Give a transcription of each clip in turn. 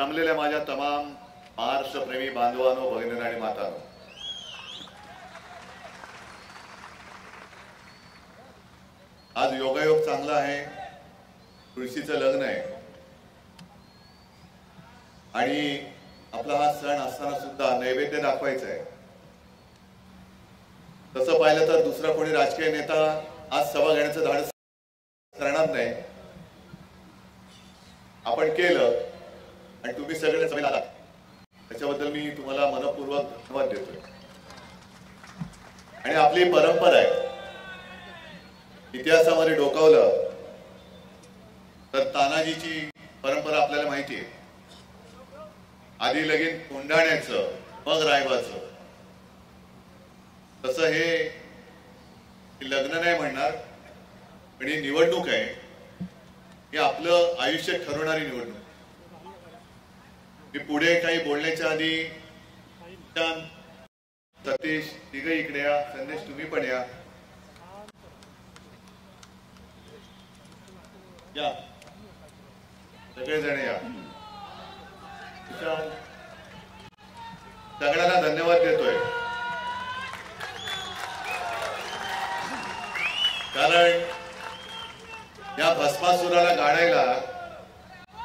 जमलेल्या माझ्या तमाम महाराष्ट्रप्रेमी बांधवांनो, भगिनींनो आणि मातांनो, आज योगायोग चांगला आहे. तुळशीचं लग्न आहे आणि आपला हा सण असताना सुद्धा नैवेद्य दाखवायचा आहे. तसं पाहिलं तर दुसरा कोणी राजकीय नेता आज सभा घेण्याचं धाडस करणार नाही. आपण केलं आणि तुम्ही सगळे सभेला आलात, त्याच्याबद्दल मी तुम्हाला मनपूर्वक धन्यवाद देतोय. आणि आपली परंपरा आहे, इतिहासामध्ये डोकावलं तर तानाजीची परंपरा आपल्याला माहिती आहे. आधी लगीन कोंढाण्याचं, मग रायबाचं. तसं हे लग्न नाही म्हणणार, पण ही निवडणूक आहे. हे आपलं आयुष्य ठरवणारी निवडणूक. मी पुढे काही बोलण्याच्या आधी सतीश तिघे इकडे या, संदेश तुम्ही पण या. सगळेजण या. सगळ्यांना धन्यवाद देतोय, कारण या भस्मासुराला गाडायला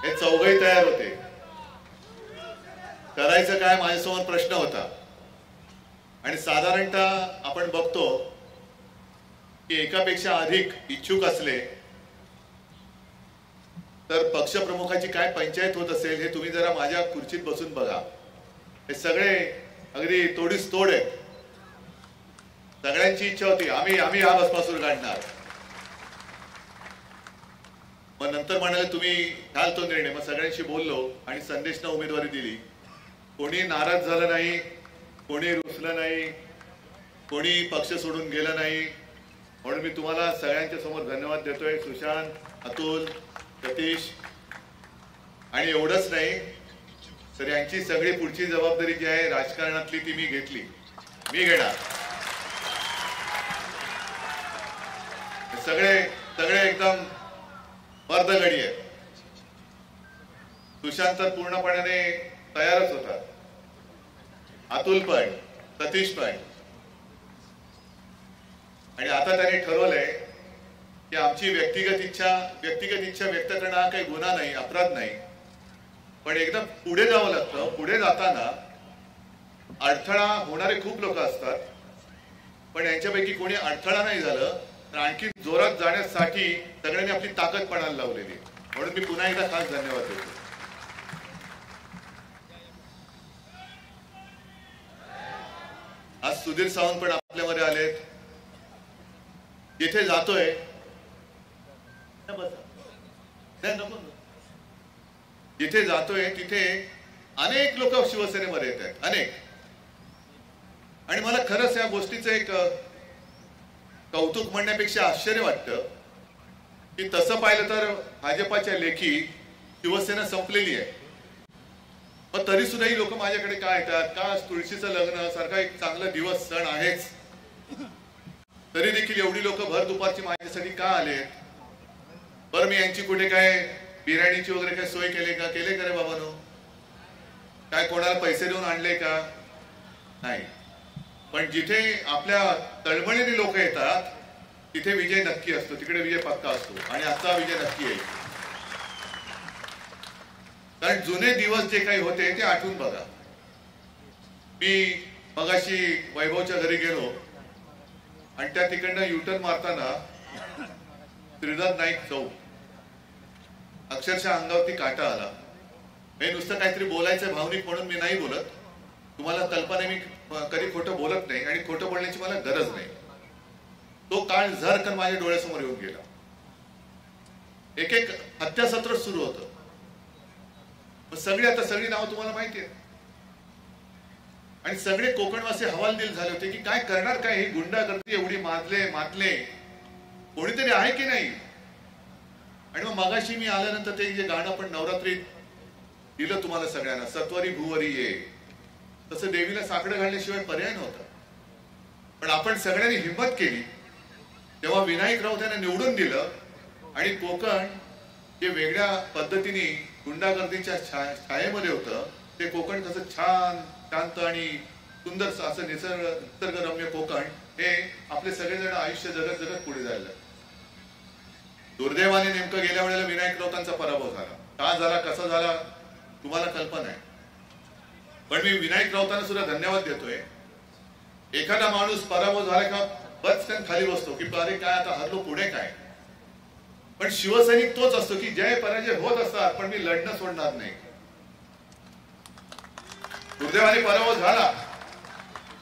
हे चौघही तयार होते. करायचं काय माझ्यासमोर प्रश्न होता. आणि साधारणतः आपण बघतो की एकापेक्षा अधिक इच्छुक असले तर पक्षप्रमुखाची काय पंचायत होत असेल हे तुम्ही जरा माझ्या खुर्चीत बसून बघा. हे सगळे अगदी तोडीस तोड आहे. सगळ्यांची इच्छा होती आम्ही हा भस्मासूर काढणार. मग नंतर म्हणाले तुम्ही घाल तो निर्णय. मग सगळ्यांशी बोललो आणि संदेशना उमेदवारी दिली. कोणी नाराज झालं नाही, कोणी रुसलं नाही, कोणी पक्ष सोडून गेलं नाही. म्हणून मी तुम्हाला सगळ्यांच्या समोर धन्यवाद देतोय. सुशांत, अतुल, सतीश. आणि एवढंच नाही तर यांची सगळी पुढची जबाबदारी जी आहे राजकारणातली ती मी घेतली, मी घेणार. सगळे एकदम मर्दगडी आहे. सुशांत तर पूर्णपणे तयारच होता, अतुल पण, सतीश पण. आणि आता त्यांनी ठरवलंय की आमची व्यक्तिगत इच्छा व्यक्त करणं हा काही गुन्हा नाही, अपराध नाही. पण एकदम पुढे जावं लागतं. पुढे जाताना अडथळा होणारे खूप लोक असतात, पण यांच्यापैकी कोणी अडथळा नाही झालं तर आणखी जोरात जाण्यासाठी सगळ्यांनी आपली ताकद पणाला लावलेली. म्हणून मी पुन्हा एकदा खास धन्यवाद देतो. आज सुधीर सावंत पण आपल्यामध्ये आलेत. जिथे जातोय जिथे जातोय तिथे अनेक लोक शिवसेनेमध्ये येत आहेत, अनेक. आणि मला खरंच या गोष्टीचं एक कौतुक म्हणण्यापेक्षा आश्चर्य वाटतं की तसं पाहिलं तर भाजपाच्या लेखी शिवसेना संपलेली आहे. पण तरी सुद्धा ही लोक माझ्याकडे का येतात? का तुळशीचं लग्न सारखा एक चांगला दिवस, सण आहेच, तरी देखील एवढी लोक भर दुपारची माझ्यासाठी का आले? बरं, मी यांची कुठे काय बिर्याणीची वगैरे काय सोय केले का रे बाबांनो? काय कोणाला पैसे देऊन आणले का? नाही. पण जिथे आपल्या तळमळीने लोक येतात तिथे विजय नक्की असतो, तिकडे विजय पक्का असतो. आणि आजचा विजय नक्की येईल. कारण जुने दिवस जे काही होते ते आठवून बघा. मी मगाशी वैभवच्या घरी गेलो आणि त्या तिकडनं युटर्न मारताना श्रीनाथ नाईक चौक, अक्षरशः अंगावरती काटा आला. मी नुसतं काहीतरी बोलायचं भावनिक म्हणून मी नाही बोलत. तुम्हाला कल्पना, मी कधी खोटं बोलत नाही आणि खोटं बोलण्याची मला गरज नाही. तो काळ झरकन माझ्या डोळ्यासमोर येऊन गेला. एक एक हत्यासत्र सुरू होतं. सगळी नावं तुम्हाला माहिती आहेत. आणि सगळे कोकणवासी हवालदिल झाले होते की काय करणार, काय ही गुंडागर्दी एवढी मातले कोणीतरी आहे की नाही. आणि मग मगाशी मी आल्यानंतर ते जे गाणं पण नवरात्रीत दिलं तुम्हाला सगळ्यांना, सत्वरी भुवरी ये, तसं देवीला साकडं घालण्याशिवाय पर्याय नव्हता. पण आपण सगळ्यांनी हिंमत केली तेव्हा विनायक राऊत यांना निवडून दिलं आणि कोकण जे वेगळ्या पद्धतीने गुंडागर्दीच्या छायेमध्ये होतं ते कोकण कसं छान शांत आणि सुंदर असं निसर्गरम्य कोकण हे आपले सगळेजण आयुष्य जगत जगत पुढे जायला. दुर्दैवाने नेमकं गेल्या वेळेला विनायक राऊतांचा पराभव झाला. का झाला कसा झाला तुम्हाला कल्पना आहे. पण मी विनायक राऊतांना सुद्धा धन्यवाद देतोय. एखादा माणूस पराभव झाला का बचकन खाली बसतो की अरे काय आता हरलो पुढे काय. पण शिवसैनिक तोच असतो की जय पराजय होत असतात पण मी लढणं सोडणार नाही. दुर्दैवाने पराभव झाला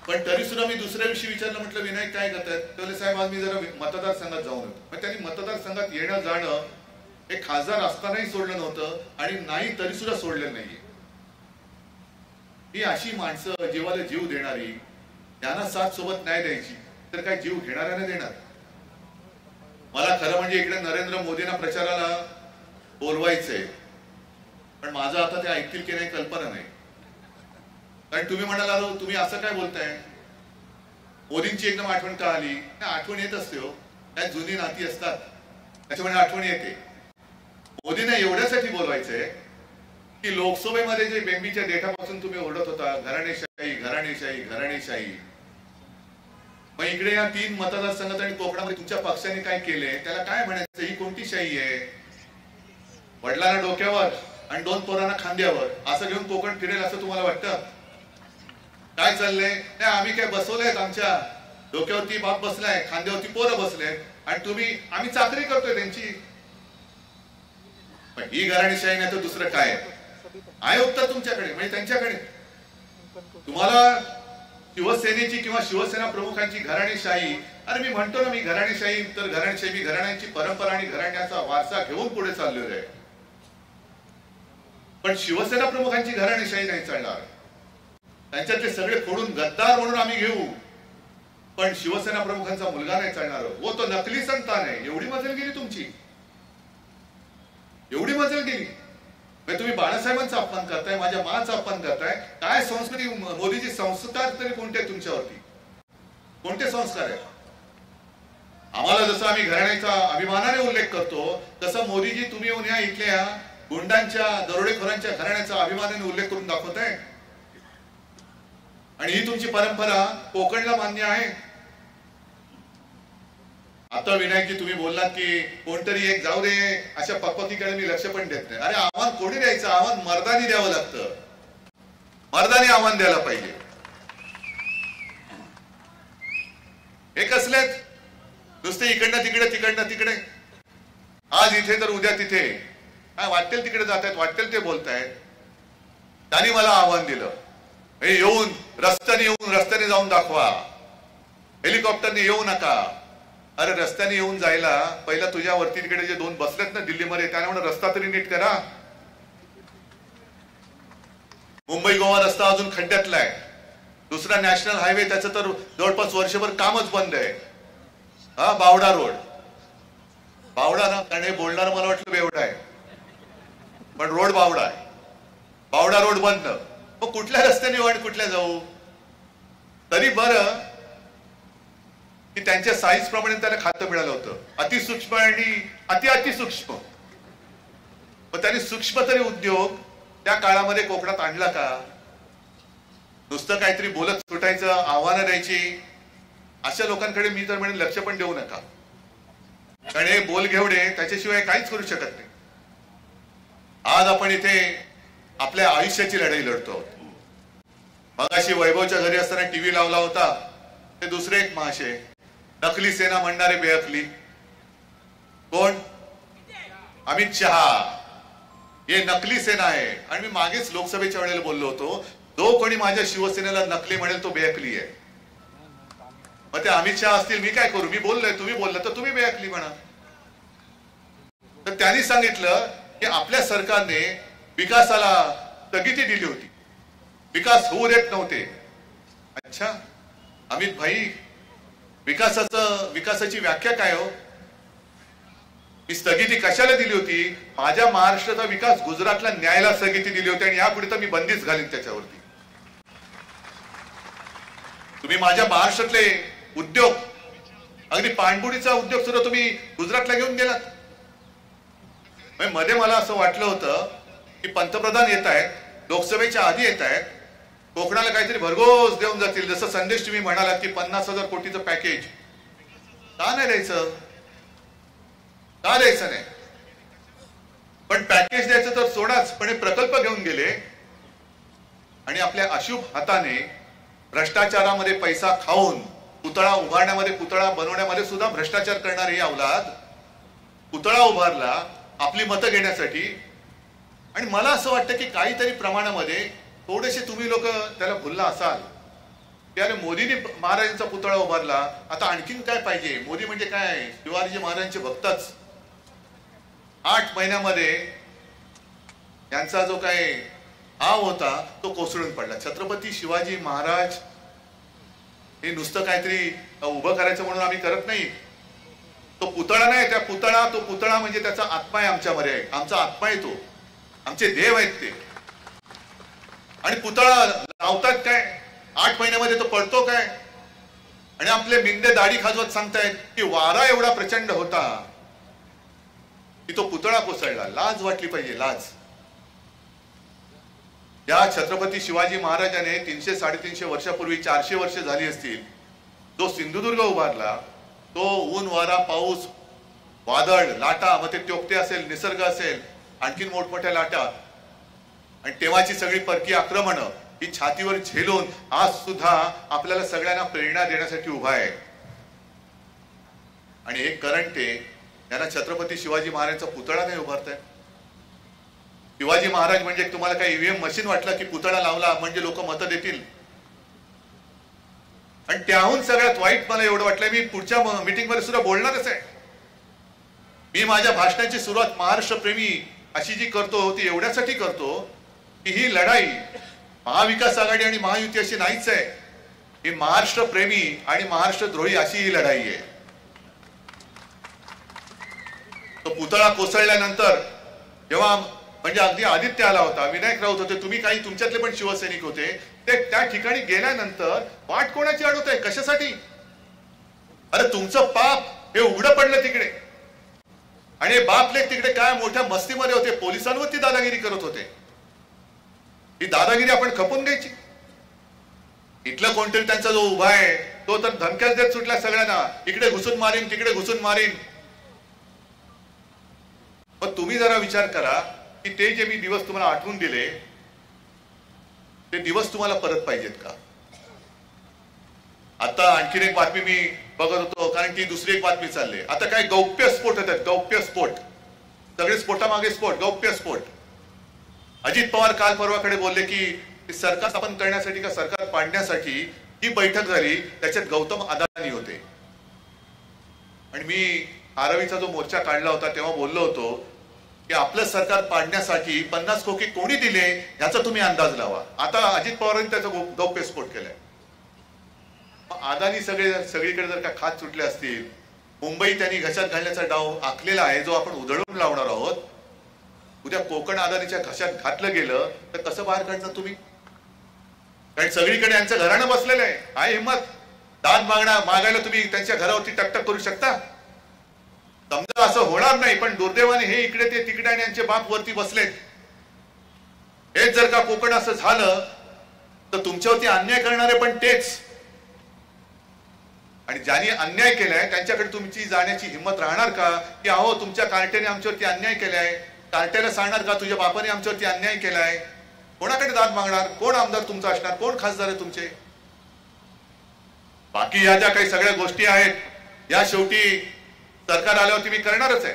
पण तरी सुद्धा मी दुसऱ्या दिवशी विचारलं म्हटलं विनायक काय करतायत. तर साहेब आज मी जरा मतदारसंघात जाऊन येतो. पण त्यांनी मतदारसंघात येणं जाणं हे खासदार असतानाही सोडलं नव्हतं आणि नाही तरी सुद्धा सोडलं नाहीये. ही अशी माणसं जीवाला जीव देणारी त्यांना साथ सोबत नाही द्यायची तर काय जीव घेणाऱ्याने देणार. मला खरं म्हणजे इकडे नरेंद्र मोदींना प्रचाराला बोलवायचंय पण माझं आता ते ऐकतील की नाही कल्पना नाही. कारण तुम्ही म्हणाला तुम्ही असं काय बोलताय. मोदींची एकदम आठवण का आली. आठवण येत असते हो. काय जुनी नाती असतात त्याच्यामुळे आठवण येते. मोदींना एवढ्यासाठी बोलवायचंय की लोकसभेमध्ये जे बेंबीच्या देठापासून तुम्ही ओरडत होता घराणेशाही घराणेशाही घराणेशाही मग इकडे या 3 मतदारसंघात आणि कोकणामध्ये तुमच्या पक्षाने काय केले त्याला काय म्हणायचं. ही कोणती शाही आहे. वडिलांना डोक्यावर आणि 2 पोरांना खांद्यावर असं घेऊन कोकण फिरेल असं तुम्हाला वाटतं. काय चाललंय. आम्ही काय बसवलंय आमच्या डोक्यावरती बाप बसलाय खांद्यावरती पोरं बसले आणि तुम्ही आम्ही चाकरी करतोय त्यांची. ही घराणेशाही नाही तर दुसरं काय आहे उत्तर तुमच्याकडे म्हणजे त्यांच्याकडे. तुम्हाला शिवसेनेची किंवा शिवसेना प्रमुखांची घराणेशाही. अरे मी म्हणतो ना मी घराणेशाही तर घराणेशाही मी घराण्यांची परंपरा आणि घराण्याचा वारसा घेऊन पुढे चाललेलो आहे. पण शिवसेना प्रमुखांची घराणेशाही नाही चालणार. त्यांच्यातले सगळे फोडून गद्दार म्हणून आम्ही घेऊ पण शिवसेना प्रमुखांचा मुलगा नाही चालणार. वो तो नकली संतान आहे. एवढी मजल गेली तुमची. एवढी मजल गेली. तुम्ही बाळासाहेबांचा अपमान करताय माझ्या माचा अपमान करताय. काय संस्कृती मोदीची संस्कार तरी कोणते आहेत तुमच्यावरती. कोणते संस्कार आहेत. आम्हाला जसं आम्ही घराण्याचा अभिमानाने उल्लेख करतो तसं मोदीजी तुम्ही येऊन या इथल्या गुंडांच्या दरोडेखोरांच्या घराण्याचा अभिमानाने उल्लेख करून दाखवताय. आणि ही तुमची परंपरा कोकणला मान्य आहे. आता विनायकजी तुम्ही बोललात की कोणतरी एक जाऊ दे अशा पकपकीकडे मी लक्ष पण देत नाही. अरे आव्हान कोणी द्यायचं. आव्हान मर्दानी द्यावं लागतं. मर्दानी आव्हान द्यायला पाहिजे. हे कसलेत नुसते इकडनं तिकडे तिकडनं तिकडे. आज इथे तर उद्या तिथे काय वाटेल तिकडे जात आहेत वाटेल ते बोलतायत. त्यांनी मला आव्हान दिलं येऊन रस्त्याने जाऊन दाखवा. हेलिकॉप्टरने येऊ नका. अरे रस्त्याने येऊन जायला पहिला तुझ्यावरती तिकडे जे 2 बसलेत ना दिल्लीमध्ये त्यामुळे रस्ता तरी नीट करा. मुंबई गोवा रस्ता अजून खड्ड्यातला आहे. दुसरा नॅशनल हायवे त्याचं तर जवळपास वर्षभर कामच बंद आहे. हा बावडा रोड. बावडा ना कारण हे बोलणार मला वाटलं बेवडा आहे पण रोड बावडा आहे. बावडा रोड बंद. मग कुठल्या रस्त्याने येऊ आणि कुठल्या जाऊ. तरी बरं की त्यांच्या साईज प्रमाणे त्याला खातं मिळालं होतं. अतिसूक्ष्म आणि अतिसूक्ष्म. पण त्यांनी सूक्ष्म तरी उद्योग त्या काळामध्ये कोकणात आणला का. नुसतं काहीतरी बोलत सुटायचं आव्हानं द्यायची. अशा लोकांकडे मी तर म्हणेन लक्ष पण देऊ नका. कारण हे बोल घेवडे त्याच्याशिवाय काहीच करू शकत नाही. आज आपण इथे आपल्या आयुष्याची लढाई लढतो. मगाशी वैभवच्या घरी असताना टीव्ही लावला होता. ते दुसरे एक महाशय नकली सेना म्हणणारे बेअकली कोण. अमित शहा. हे नकली सेना आहे. आणि मी मागेच लोकसभेच्या वेळेला बोललो होतो जो कोणी माझ्या शिवसेनेला नकली म्हणेल तो बेअकली आहे. मग ते अमित शहा असतील मी काय करू. मी बोललोय तुम्ही बोलला तर तुम्ही बेअकली म्हणा. तर त्यांनी सांगितलं की आपल्या सरकारने विकासाला स्थगिती दिली होती. विकास होऊ देत नव्हते. अच्छा अमित भाई विकासाची व्याख्या काय हो. मी स्थगिती कशाला दिली होती. माझ्या महाराष्ट्राचा विकास गुजरातला न्यायला स्थगिती दिली होती आणि यापुढे तर मी बंदीच घालीन त्याच्यावरती. तुम्ही माझ्या महाराष्ट्रातले उद्योग अगदी पाणबुडीचा उद्योग सुद्धा तुम्ही गुजरातला घेऊन गेलात. मध्ये मला असं वाटलं होतं की पंतप्रधान येत आहेत, लोकसभेच्या आधी येत आहेत, कोकणाला काहीतरी भरघोस देऊन जातील. जसं संदेश तुम्ही म्हणालात की 50,000 कोटीचं पॅकेज का नाही द्यायचं, का द्यायचं नाही. पण पॅकेज द्यायचं तर सोडाच, पण हे प्रकल्प घेऊन गेले आणि आपल्या अशुभ हाताने भ्रष्टाचारामध्ये पैसा खाऊन पुतळा उभारण्यामध्ये, पुतळा बनवण्यामध्ये सुद्धा भ्रष्टाचार करणारी अवलाद पुतळा उभारला आपली मतं घेण्यासाठी. आणि मला असं वाटतं की काहीतरी प्रमाणामध्ये थोडेसे तुम्ही लोक त्याला भुलला असाल. त्याने मोदींनी महाराजांचा पुतळा उभारला, आता आणखीन काय पाहिजे. मोदी म्हणजे काय, शिवाजी महाराजांचे भक्तच. 8 महिन्यामध्ये त्यांचा जो काय हाव होता तो कोसळून पडला. छत्रपती शिवाजी महाराज हे नुसतं काहीतरी उभं करायचं म्हणून आम्ही करत नाही. तो पुतळा नाही, त्या पुतळा, तो पुतळा म्हणजे त्याचा आत्मा आहे, आमच्यामध्ये आहे, आमचा आत्मा आहे, तो आमचे देव आहेत ते. आणि पुतळा लावतात काय, 8 महिन्यामध्ये तो पडतो काय. आणि आपले मिंदे दाढी खाजवत सांगतायत की वारा एवढा प्रचंड होता की तो पुतळा कोसळला. लाज वाटली पाहिजे, लाज. या छत्रपती शिवाजी महाराजांनी 300-350 वर्षापूर्वी, 400 वर्ष झाली असतील, जो सिंधुदुर्ग उभारला, तो ऊन वारा पाऊस वादळ लाटा, मग ते त्योक्ते असेल, निसर्ग असेल, आणखीन मोठमोठ्या लाटा, आणि तेव्हाची सगळी परकी आक्रमणं ही छातीवर झेलून आज सुद्धा आपल्याला सगळ्यांना प्रेरणा देण्यासाठी उभा आहे. आणि एक करंटे यांना छत्रपती शिवाजी महाराजांचा पुतळा नाही उभारताय. शिवाजी महाराज म्हणजे तुम्हाला काही ईव्हीएम मशीन वाटलं की पुतळा लावला म्हणजे लोक मतं देतील. आणि त्याहून सगळ्यात वाईट मला एवढं वाटलं, मी पुढच्या मीटिंग मध्ये सुद्धा बोलणारच आहे. मी माझ्या भाषणाची सुरुवात महाराष्ट्र प्रेमी अशी जी करतो ती एवढ्यासाठी करतो की ही लढाई महाविकास आघाडी आणि महायुती अशी नाहीच आहे. ही महाराष्ट्र प्रेमी आणि महाराष्ट्र द्रोही अशी ही लढाई आहे. तो पुतळा कोसळल्यानंतर जेव्हा म्हणजे अगदी आदित्य आला होता, विनायक राऊत होते, तुम्ही काही तुमच्यातले पण शिवसैनिक होते, ते त्या ठिकाणी गेल्यानंतर वाट कोणाची अडवत आहे, कशासाठी. अरे तुमचं पाप हे उघडं पडलं तिकडे. आणि बापलेख तिकडे काय मोठ्या मस्तीमध्ये होते, पोलिसांवरती दादागिरी करत होते. ही दादागिरी आपण खपून घ्यायची. इथलं कोणतरी त्यांचा जो उभा आहे तो तर धमक्याच देत सुटला सगळ्यांना, इकडे घुसून मारीन, तिकडे घुसून मारीन. पण तुम्ही जरा विचार करा की ते जे मी दिवस तुम्हाला आठवून दिले ते दिवस तुम्हाला परत पाहिजेत का. आता आणखीन एक बातमी मी बघत होतो, कारण की दुसरी एक बातमी चालली. आता काय गौप्य स्फोट होतात, गौप्य स्फोट, सगळे स्फोटामागे स्फोट, गौप्य स्फोट. अजित पवार काल परवाकडे बोलले की सरकार स्थापन करण्यासाठी का सरकार पाडण्यासाठी ही बैठक झाली, त्याच्यात गौतम अदानी होते. आणि मी आरवीचा जो मोर्चा काढला होता तेव्हा बोललो होतो की आपलं सरकार पाडण्यासाठी 50 खोके कोणी दिले याचा तुम्ही अंदाज लावा. आता अजित पवारांनी त्याचा गौप्यस्फोट केलाय. अदानी सगळीकडे जर का खात सुटले असतील, मुंबई त्यांनी घशात घालण्याचा डाव आखलेला आहे जो आपण उधळून लावणार आहोत. उद्या कोकण अदानीच्या घशात घातलं गेलं तर कसं बाहेर काढणार तुम्ही. कारण सगळीकडे यांचं घराणं बसलेलं आहे हिंमत. दान मागायला तुम्ही त्यांच्या घरावरती टकटक करू शकता. समजा असं होणार नाही, पण दुर्दैवाने हे इकडे ते तिकडे आणि यांचे बाप वरती बसलेत. हेच जर का कोकण असं झालं तर तुमच्यावरती अन्याय करणारे पण तेच. आणि ज्यांनी अन्याय केलाय त्यांच्याकडे तुमची जाण्याची हिंमत राहणार का की अहो तुमच्या कार्ट्याने आमच्यावरती अन्याय केलाय. कार्ट्याला सांगणार का तुझ्या बापाने आमच्यावरती अन्याय केलाय. कोणाकडे दाद मागणार, कोण आमदार तुमचा असणार, कोण खासदार आहे तुमचे. बाकी या ज्या काही सगळ्या गोष्टी आहेत या शेवटी सरकार आल्यावरती मी करणारच आहे.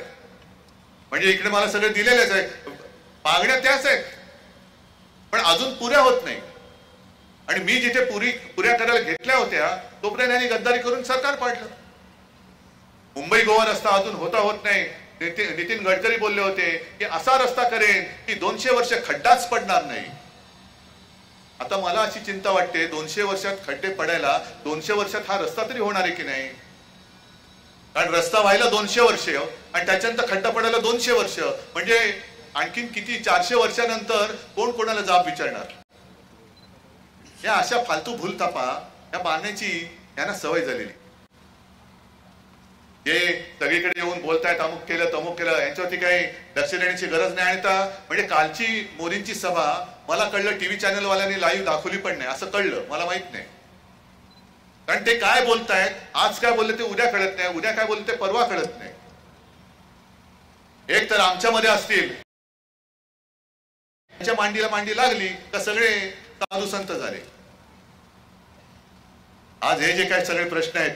म्हणजे इकडे मला सगळे दिलेलेच आहे, मागण्या त्याच आहेत पण अजून पुऱ्या होत नाही. आणि मी जिथे पुऱ्या करायला घेतल्या होत्या तोपर्यंत यांनी गद्दारी करून सरकार पाडलं. मुंबई गोवा रस्ता अजून होत नाही. नितीन गडकरी बोलले होते की असा रस्ता करेन की 200 वर्ष खड्डाच पडणार नाही. आता मला अशी चिंता वाटते 200 वर्षात खड्डे पडायला 200 वर्षात हा रस्ता तरी होणार आहे की नाही. कारण रस्ता व्हायला 200 वर्ष आणि त्याच्यानंतर खड्डा पडायला 200 वर्ष, म्हणजे आणखीन किती 400 वर्षानंतर कोण कोणाला जाब विचारणार. या अशा फालतू भूलतापा या बांधण्याची यांना सवय झालेली. हे सगळीकडे येऊन बोलतायत अमुक केलं तमुक केलं, यांच्यावरती काही लक्ष देण्याची गरज नाही. आणि म्हणजे कालची मोदींची सभा मला कळलं टीव्ही चॅनलवाल्यांनी लाईव्ह दाखवली पण नाही, असं कळलं, मला माहित नाही. कारण ते काय बोलतायत, आज काय बोलले ते उद्या कळत नाही, उद्या काय बोलले ते परवा कळत नाही. एक तर आमच्यामध्ये असतील, त्यांच्या मांडीला मांडी लागली तर सगळे साधू संत झाले. आज हे जे काही सगळे प्रश्न आहेत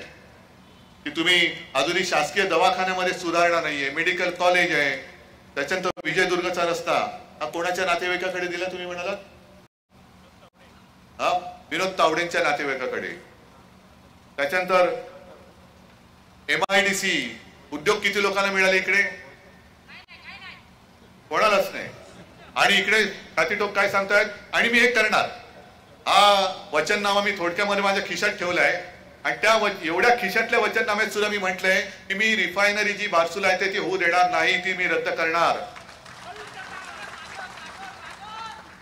की तुम्ही अजूनही शासकीय दवाखान्यामध्ये सुधारणा नाहीये, मेडिकल कॉलेज आहे, त्याच्यानंतर विजयदुर्गचा रस्ता हा कोणाच्या नातेवाईकाकडे दिला तुम्ही म्हणालात? हा विनोद तावडेंच्या नातेवाईकाकडे. त्याच्यानंतर MIDC उद्योग किती लोकांना मिळाले इकडे? कोणालाच नाही. आणि इकडे हातीटोप काय सांगतायत, आणि मी एक करणार, हा वचननामा मी थोडक्यामध्ये माझ्या खिशात ठेवलाय. आणि त्या एवढ्या खिशातल्या वचननाम्यात सुद्धा मी म्हटलंय की मी रिफायनरी जी बारसूला आहे ती होऊ देणार नाही, ती मी रद्द करणार.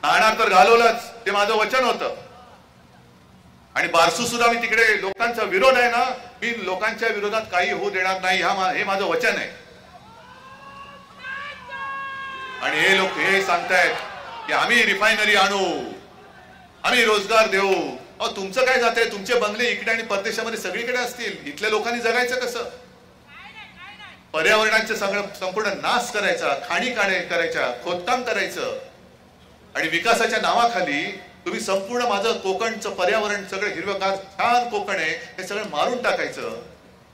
नाणार तर घालवलंच, ते माझं वचन होतं. आणि बारसू सुद्धा मी तिकडे लोकांचा विरोध आहे ना, मी लोकांच्या विरोधात काही होऊ देणार नाही, हे माझं वचन आहे. आणि हे लोक हे सांगतायत की आम्ही रिफायनरी आणू, आम्ही रोजगार देऊ. अहो तुमचं काय जातंय, तुमचे बंगले इकडे आणि परदेशामध्ये सगळीकडे असतील, इथल्या लोकांनी जगायचं कसं? पर्यावरणाचे संपूर्ण नाश करायचा, खाणी करायच्या, खोदकाम करायचं, आणि विकासाच्या नावाखाली तुम्ही संपूर्ण माझं कोकणचं पर्यावरण सगळं हिरवगार छान कोकण आहे हे सगळं मारून टाकायचं.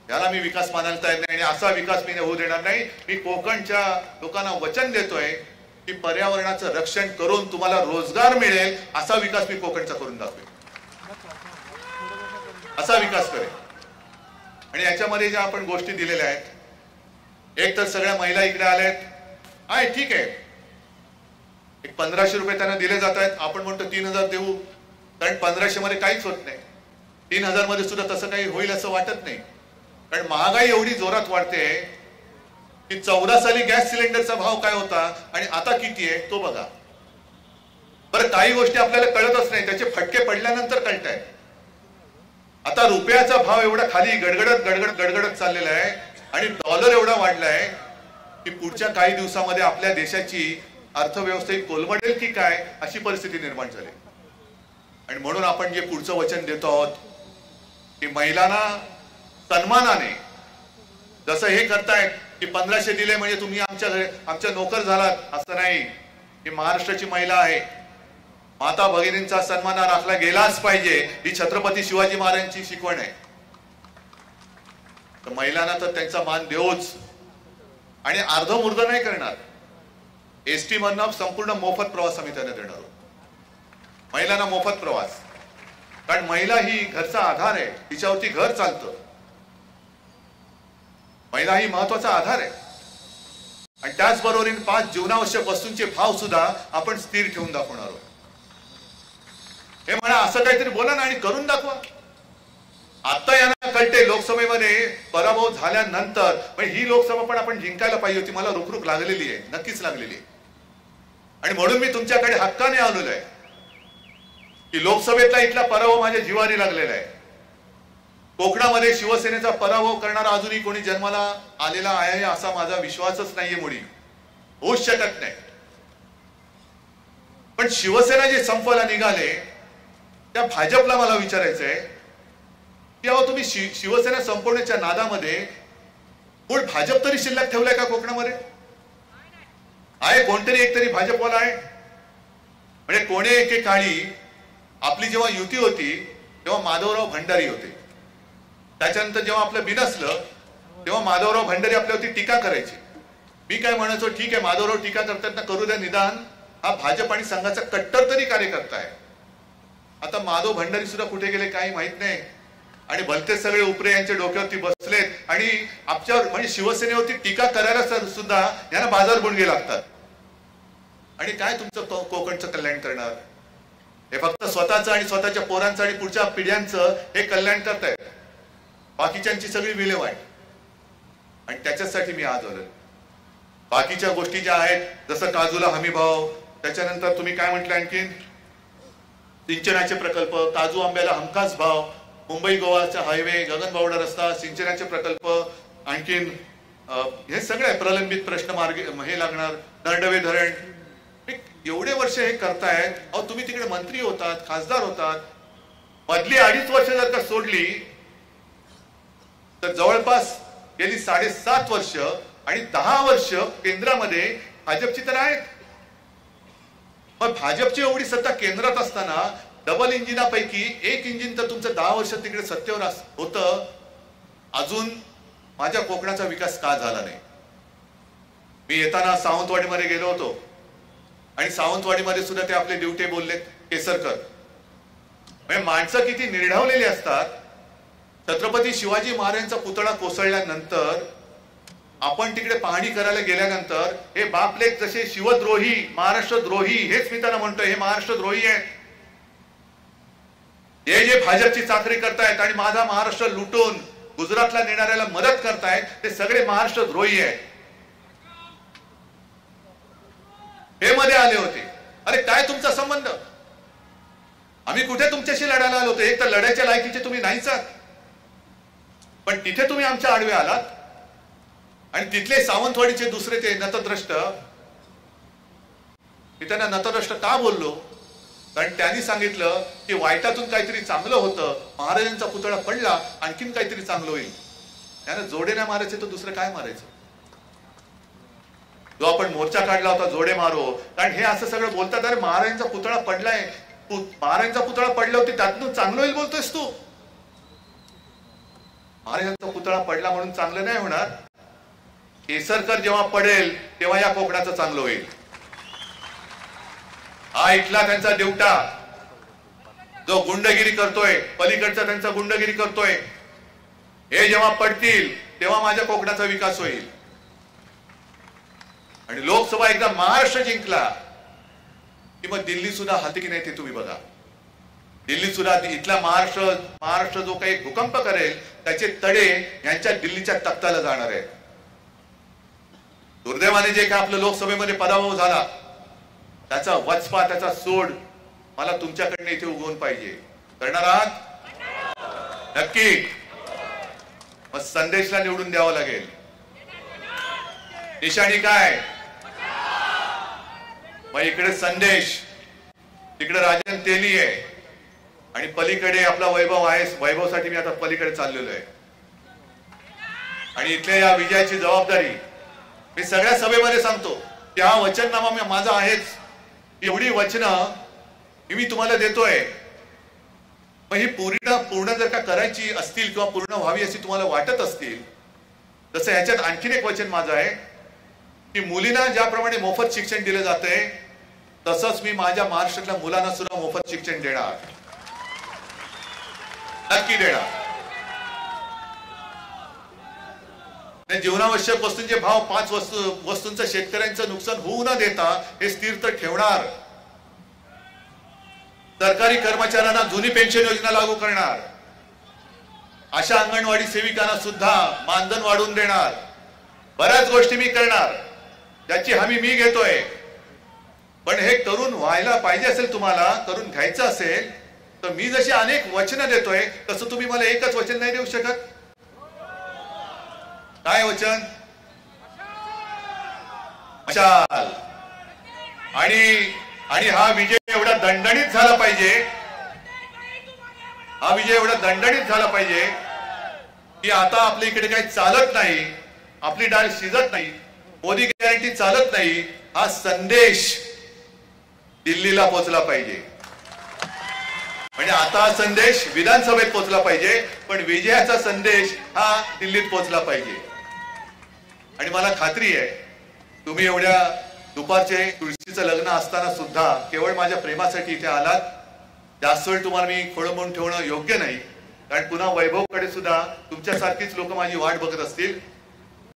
याला मी विकास मानायला तयार नाही, आणि असा विकास मी होऊ देणार नाही. मी कोकणच्या लोकांना वचन देतोय की पर्यावरणाचं रक्षण करून तुम्हाला रोजगार मिळेल असा विकास मी कोकणचा करून दाखवेन, असा विकास करेन. आणि याच्यामध्ये ज्या आपण गोष्टी दिलेल्या आहेत, एक तर सगळ्या महिला इकडे आल्यात, आहे ठीक आहे, एक 1500 रुपये त्यांना दिले जात आहेत. आपण म्हणतो 3000 देऊ, कारण 1500 मध्ये काहीच होत नाही. 3000 मध्ये सुद्धा तसं काही होईल असं वाटत नाही, कारण महागाई एवढी जोरात वाढते की 14 साली गॅस सिलेंडरचा भाव काय होता आणि आता किती आहे तो बघा बरं. काही गोष्टी आपल्याला कळतच नाही, त्याचे फटके पडल्यानंतर कळताय. आता रुपयाचा भाव एवढा खाली गडगडत चाललेला आहे, आणि डॉलर एवढा वाढलाय की पुढच्या काही दिवसामध्ये आपल्या देशाची अर्थव्यवस्था कोलमडेल की काय अशी परिस्थिती निर्माण झाली. आणि म्हणून आपण जे पुढचं वचन देतो आहोत की महिलांना सन्मानाने, जसं हे करतायत की 1500 दिले म्हणजे तुम्ही आमच्या नोकर झालात, असं नाही. ही महाराष्ट्राची महिला आहे, माता भगिनींचा सन्मान राखला गेलाच पाहिजे, ही छत्रपती शिवाजी महाराजांची शिकवण आहे. तर महिलांना तर त्यांचा मान देऊच, आणि अर्धमुर्ध नाही करणार. एसटी मधनं संपूर्ण मोफत प्रवास आम्ही त्यांना देणार आहोत, महिलांना मोफत प्रवास. कारण महिला ही घरचा आधार आहे, तिच्यावरती घर चालतं. महिला ही महत्वाचा आधार आहे. आणि त्याचबरोबर 5 जीवनावश्यक वस्तूंचे भाव सुद्धा आपण स्थिर ठेवून दाखवणार आहोत. हे म्हणा, असं काहीतरी बोला ना आणि करून दाखवा. आता यांना कळते लोकसभेमध्ये पराभव झाल्यानंतर, पण ही लोकसभा पण आपण जिंकायला पाहिजे होती, मला रुखरुख लागलेली आहे, नक्कीच लागलेली आहे. आणि म्हणून मी तुमच्याकडे हक्काने आलेलो आहे की लोकसभेतला इथला पराभव माझ्या जिवारी लागलेला आहे. कोकणामध्ये शिवसेनेचा पराभव करणारा अजूनही कोणी जन्माला आलेला आहे असा माझा विश्वासच नाहीये, मुळी होऊच शकत नाही. पण शिवसेना जे संपाला निघाले त्या भाजपला मला विचारायचंय की अहो तुम्ही शिवसेना संपवण्याच्या नादामध्ये मूळ भाजप तरी शिल्लक ठेवलाय का कोकणामध्ये? आहे कोणतरी एक तरी भाजपवाला आहे? म्हणजे कोणे एके काळी आपली जेव्हा युती होती तेव्हा माधवराव भंडारी होते, त्याच्यानंतर जेव्हा आपलं बिनसलं तेव्हा माधवराव भंडारी आपल्यावरती टीका करायचे. मी काय म्हणायचो, ठीक आहे माधवराव टीका करतात ना, करू द्या, निदान हा भाजप आणि संघाचा कट्टर तरी कार्यकर्ता आहे. आता माधव भंडारी सुद्धा कुठे गेले काही माहित नाही, आणि भलते सगळे उपरे यांच्या डोक्यावरती बसलेत, आणि आमच्यावर म्हणजे शिवसेनेवरती टीका करायला सुद्धा यांना बाजार बुणगे लागतात. आणि काय तुमचं कोकणचं कल्याण करणार? हे फक्त स्वतःचं आणि स्वतःच्या पोरांचं आणि पुढच्या पिढ्यांचं हे कल्याण करतायत, बाकीच्यांची सगळी विल्हेवाट. आणि त्याच्यासाठी मी आज आलो. बाकीच्या गोष्टी ज्या आहेत जसं काजूला हमी भाव, त्याच्यानंतर तुम्ही काय म्हटलं आणखीन सिंचनाचे प्रकल्प, काजू आंब्याला हमखास भाव, मुंबई गोवाचा हायवे, गगनबावडा रस्ता, सिंचनाचे प्रकल्प, आणखीन हे सगळे प्रलंबित प्रश्न मार्ग हे लागणार, नरडवे धरण, एवढे वर्ष हे करतायत. अहो तुम्ही तिकडे मंत्री होतात, खासदार होतात, मधली 2.5 वर्ष जर का सोडली तर जवळपास गेली 7.5 वर्ष आणि 10 वर्ष केंद्रामध्ये भाजपची तर आहेत. मग भाजपची एवढी सत्ता केंद्रात असताना डबल इंजिनापैकी एक इंजिन तर तुमचं 10 वर्ष तिकडे सत्तेवर होतं, अजून माझ्या कोकणाचा विकास का झाला नाही? मी येताना सावंतवाडीमध्ये गेलो होतो आणि सावंतवाडीमध्ये सुद्धा ते आपले ड्युटे बोलले केसरकर. म्हणजे माणसं किती निर्ढावलेली असतात. छत्रपती शिवाजी महाराजांचा पुतळा कोसळल्यानंतर आपण तिकडे पाहणी करायला गेल्यानंतर हे बापलेक जसे शिवद्रोही, महाराष्ट्रद्रोही, हेच मी त्यांना म्हणतोय, हे महाराष्ट्रद्रोही आहेत. हे जे भाजपची चाकरी करतायत आणि माझा महाराष्ट्र लुटून गुजरातला नेणाऱ्याला मदत करतायत, ते सगळे महाराष्ट्रद्रोही आहेत. हे मध्ये आले होते. अरे काय तुमचा संबंध? आम्ही कुठे तुमच्याशी लढायला आलो होतो? एक तर लढायच्या लायकीचे तुम्ही नाहीच आहात, पण तिथे तुम्ही आमच्या आडवे आलात. आणि तिथले सावंतवाडीचे दुसरे ते नतद्रष्ट, मी त्यांना नतद्रष्ट का बोललो? कारण त्यांनी सांगितलं की वाईटातून काहीतरी चांगलं होतं, महाराजांचा पुतळा पडला, आणखीन काहीतरी चांगलं होईल. त्यानं जोडे नाही मारायचे तर दुसरं काय मारायचं? जो आपण मोर्चा काढला होता जोडे मारो, कारण हे असं सगळं बोलतात. अरे महाराजांचा पुतळा पडलाय, महाराजांचा पुतळा पडला होती, त्यातून चांगलं होईल बोलतोयस तू? महाराजांचा पुतळा पडला म्हणून चांगलं नाही होणार. केसरकर जेव्हा पडेल तेव्हा या कोकणाचं चांगलं होईल. हा इथला त्यांचा देवटा जो गुंडगिरी करतोय, पलीकडचा त्यांचा गुंडगिरी करतोय, हे जेव्हा पडतील तेव्हा माझ्या कोकणाचा विकास होईल. आणि लोकसभा एकदा महाराष्ट्र जिंकला की मग दिल्ली सुद्धा हाती की नाही ते तुम्ही बघा. दिल्ली सुद्धा इथला महाराष्ट्र जो काही भूकंप करेल त्याचे तडे यांच्या दिल्लीच्या तख्ताला जाणार आहेत. दुर्दैवाने जे काय आपलं लोकसभेमध्ये पराभव झाला त्याचा वचपा, त्याचा सोड मला तुमच्याकडनं इथे उगवून पाहिजे. करणार आहात नक्की? मग संदेशला निवडून द्यावं लागेल. निशाणी काय? मग इकडे संदेश, तिकडे राजन तेली आहे आणि पलीकडे आपला वैभव आहे. वैभवसाठी मी आता पलीकडे चाललेलो आहे. आणि इथल्या या विजयाची जबाबदारी मी सगळ्या सभेमध्ये सांगतो की हा वचननामा माझा आहेच. एवढी वचनं मी तुम्हाला देतोय. मग ही पूर्ण जर का करायची असतील किंवा पूर्ण व्हावी अशी तुम्हाला वाटत असतील, तसं ह्याच्यात आणखीन एक वचन माझं आहे की मुलींना ज्याप्रमाणे मोफत शिक्षण दिले जाते तसंच मी माझ्या महाराष्ट्रातल्या मुलांना सुद्धा मोफत शिक्षण देणार, नक्की देणार. जीवनावश्यक वस्तूंचे भाव 5 वस्तूंचं शेतकऱ्यांचं नुकसान होऊ न देता हे स्थिर तर ठेवणार. सरकारी कर्मचाऱ्यांना जुनी पेन्शन योजना लागू करणार. अशा अंगणवाडी सेविकांना सुद्धा मानधन वाढवून देणार. बऱ्याच गोष्टी मी करणार ज्याची हमी मी घेतोय. पण हे करून व्हायला पाहिजे असेल, तुम्हाला करून घ्यायचं असेल तर मी जशी अनेक वचनं देतोय तसं तुम्ही मला एकच वचन नाही देऊ शकत. काय वचन? मशाल. आणि हा विजय एवढा दणदणीत झाला पाहिजे, हा विजय एवढा दणदणीत झाला पाहिजे की आता आपल्या इकडे काही चालत नाही, आपली डाळ शिजत नाही, मोदी गॅरंटी चालत नाही. हा संदेश दिल्लीला पोहोचला पाहिजे. म्हणजे आता हा संदेश विधानसभेत पोहोचला पाहिजे, पण विजयाचा संदेश हा दिल्लीत पोहोचला पाहिजे. आणि मला खात्री आहे तुम्ही एवढ्या दुपारचे तुळशीचं लग्न असताना सुद्धा केवळ माझ्या प्रेमासाठी इथे आलात. जास्त वेळ तुम्हाला मी खोळंबून ठेवणं योग्य नाही, कारण पुन्हा वैभवकडे सुद्धा तुमच्यासारखीच लोक माझी वाट बघत असतील.